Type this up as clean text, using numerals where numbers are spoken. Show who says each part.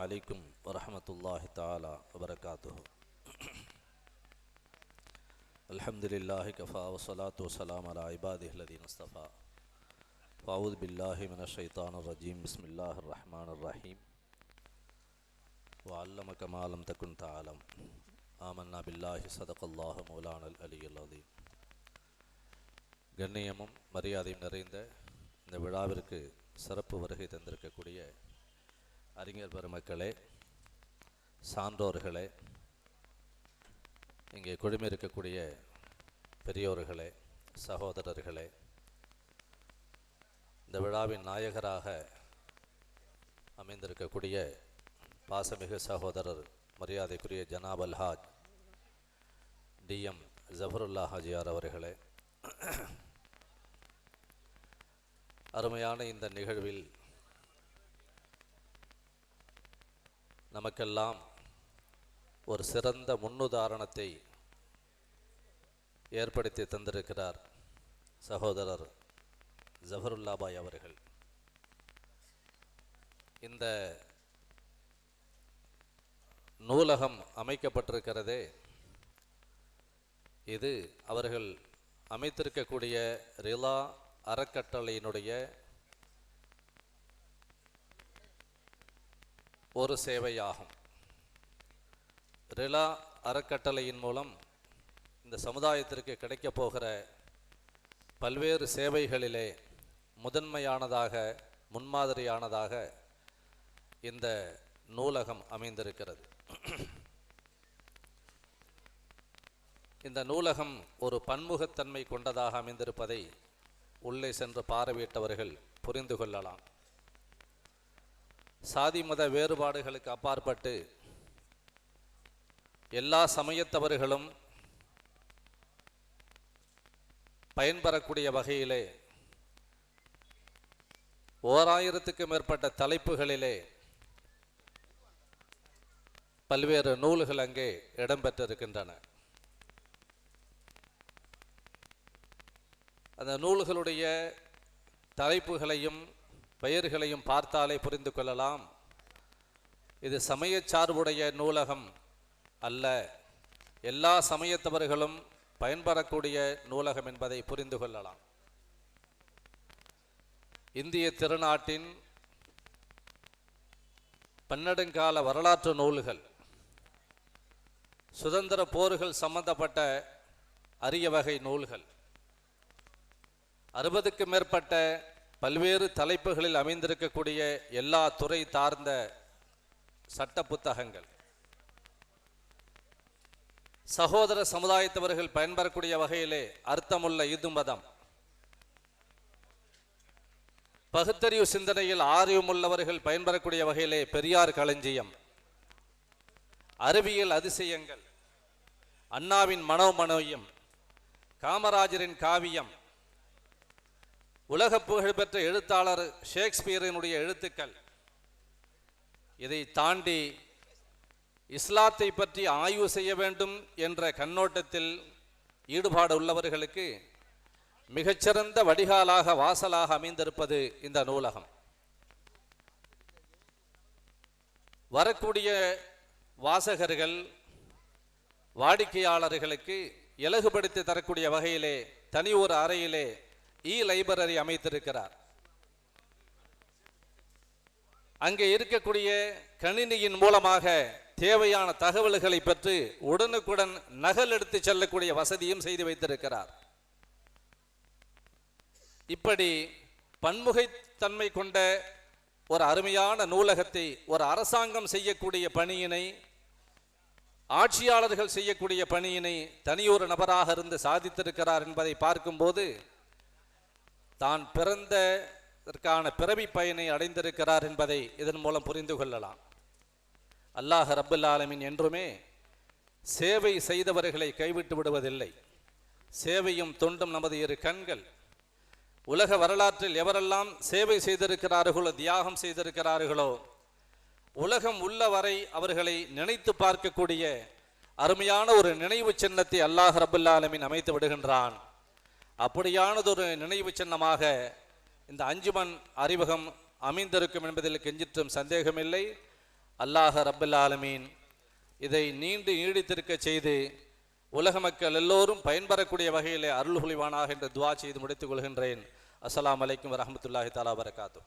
Speaker 1: عليكم ورحمة الله تعالى وبركاته. الحمد لله كفى والصلاة والسلام على عباده الذين اصطفى. أعوذ بالله من الشيطان الرجيم. بسم الله الرحمن الرحيم. وعلمك ما لم تكن تعلم. آمنا بالله صدق الله مولانا العلي العظيم. கண்ணியமும் மரியாதையும் நிறைந்த இந்த விழாவிற்கு சிறப்பு வருகை தந்திருக்கக்கூடிய அறிஞர் பெருமக்களே, சான்றோர்களே, இங்கே குழுமி இருக்கக்கூடிய பெரியோர்களே, சகோதரர்களே, இந்த விழாவின் நாயகராக அமைந்திருக்கக்கூடிய பாசமிகு சகோதரர் மரியாதைக்குரிய ஜனாப் அல்ஹாஜ் DM ஜஃபருல்லா ஹாஜியார் அவர்களே, அருமையான இந்த நிகழ்வில் நமக்கெல்லாம் ஒரு சிறந்த முன்னுதாரணத்தை ஏற்படுத்தி தந்திருக்கிறார் சகோதரர் ஜஃபருல்லா பாய் அவர்கள். இந்த நூலகம் அமைக்கப்பட்டிருக்கிறதே, இது அவர்கள் அமைத்திருக்கக்கூடிய ரிலா அறக்கட்டளையினுடைய ஒரு சேவையாகும். ரிலா அறக்கட்டளையின் மூலம் இந்த சமுதாயத்திற்கு கிடைக்கப் போகிற பல்வேறு சேவைகளிலே முதன்மையானதாக, முன்மாதிரியானதாக இந்த நூலகம் அமைந்திருக்கிறது. இந்த நூலகம் ஒரு பன்முகத்தன்மை கொண்டதாக அமைந்திருப்பதை உள்ளே சென்று பார்வையிட்டவர்கள் புரிந்து கொள்ளலாம். சாதி மத வேறுபாடுகளுக்கு அப்பாற்பட்டு எல்லா சமயத்தவர்களும் பயன்பெறக்கூடிய வகையிலே 1000க்கும் மேற்பட்ட தலைப்புகளிலே பல்வேறு நூல்கள் அங்கே இடம்பெற்றிருக்கின்றன. அந்த நூல்களுடைய தலைப்புகளையும் பெயர்களையும் பார்த்தாலே புரிந்து கொள்ளலாம், இது சமய சார்புடைய நூலகம் அல்ல, எல்லா சமயத்தவர்களும் பயன்பெறக்கூடிய நூலகம் என்பதை புரிந்து கொள்ளலாம். இந்திய திருநாட்டின் பன்னெடுங்கால வரலாற்று நூல்கள், சுதந்திர போர்கள் சம்பந்தப்பட்ட அரிய வகை நூல்கள், 60க்கும் மேற்பட்ட பல்வேறு தலைப்புகளில் அமைந்திருக்கக்கூடிய எல்லா துறை சார்ந்த சட்ட புத்தகங்கள், சகோதர சமுதாயத்தவர்கள் பயன்பெறக்கூடிய வகையிலே அர்த்தமுள்ள இந்து மதம், பகுத்தறிவு சிந்தனையில் ஆர்வமுள்ளவர்கள் பயன்பெறக்கூடிய வகையிலே பெரியார் களஞ்சியம், அறிவியல் அதிசயங்கள், அண்ணாவின் மனோமனோயம், காமராஜரின் காவியம், உலக புகழ்பெற்ற எழுத்தாளர் ஷேக்ஸ்பியரினுடைய எழுத்துக்கள், இதை தாண்டி இஸ்லாத்தை பற்றி ஆய்வு செய்ய வேண்டும் என்ற கண்ணோட்டத்தில் ஈடுபாடு உள்ளவர்களுக்கு மிகச்சிறந்த வடிகாலாக, வாசலாக அமைந்திருப்பது இந்த நூலகம். வரக்கூடிய வாசகர்கள், வாடிக்கையாளர்களுக்கு இலகுபடுத்தி தரக்கூடிய வகையிலே தனி ஒரு அறையிலே லைப்ரரி அமைத்திருக்கிறார். அங்கே இருக்கக்கூடிய கணினியின் மூலமாக தேவையான தகவல்களை பெற்று உடனுக்குடன் நகல் எடுத்து செல்லக்கூடிய வசதியும் செய்து வைத்திருக்கிறார். இப்படி பன்முகத்தன்மை கொண்ட ஒரு அருமையான நூலகத்தை ஒரு அரசாங்கம் செய்யக்கூடிய பணியினை, ஆட்சியாளர்கள் செய்யக்கூடிய பணியினை தனியொரு நபராக இருந்து சாதித்திருக்கிறார் என்பதை பார்க்கும்போது தான் பிறந்ததற்கான பிறவி பயனை அடைந்திருக்கிறார் என்பதை இதன் மூலம் புரிந்து கொள்ளலாம். அல்லாஹ் ரப்பல் ஆலமீன் என்றுமே சேவை செய்தவர்களை கைவிட்டு விடுவதில்லை. சேவையும் தொண்டும் நமது இரு கண்கள். உலக வரலாற்றில் எவரெல்லாம் சேவை செய்திருக்கிறார்களோ, தியாகம் செய்திருக்கிறார்களோ, உலகம் உள்ள வரை அவர்களை நினைத்து பார்க்கக்கூடிய அருமையான ஒரு நினைவு சின்னத்தை அல்லாஹ் ரப்பல் ஆலமீன் அமைத்து விடுகின்றான். அப்படியானதொரு நினைவு சின்னமாக இந்த அஞ்சுமன் அறிவகம் அமைந்திருக்கும் என்பதில் கெஞ்சிற்றும் சந்தேகமில்லை. அல்லாஹ் ரப்பல் ஆலமீன் இதை நீண்டு நீடித்திருக்க செய்து உலக மக்கள் எல்லோரும் பயன்பெறக்கூடிய வகையிலே அருள் புரிவானாக என்று துஆ செய்து முடித்துக் கொள்கின்றேன். அஸ்ஸலாமு அலைக்கும் வரஹ்மத்துல்லாஹி தஆலா வபரகாத்துஹு.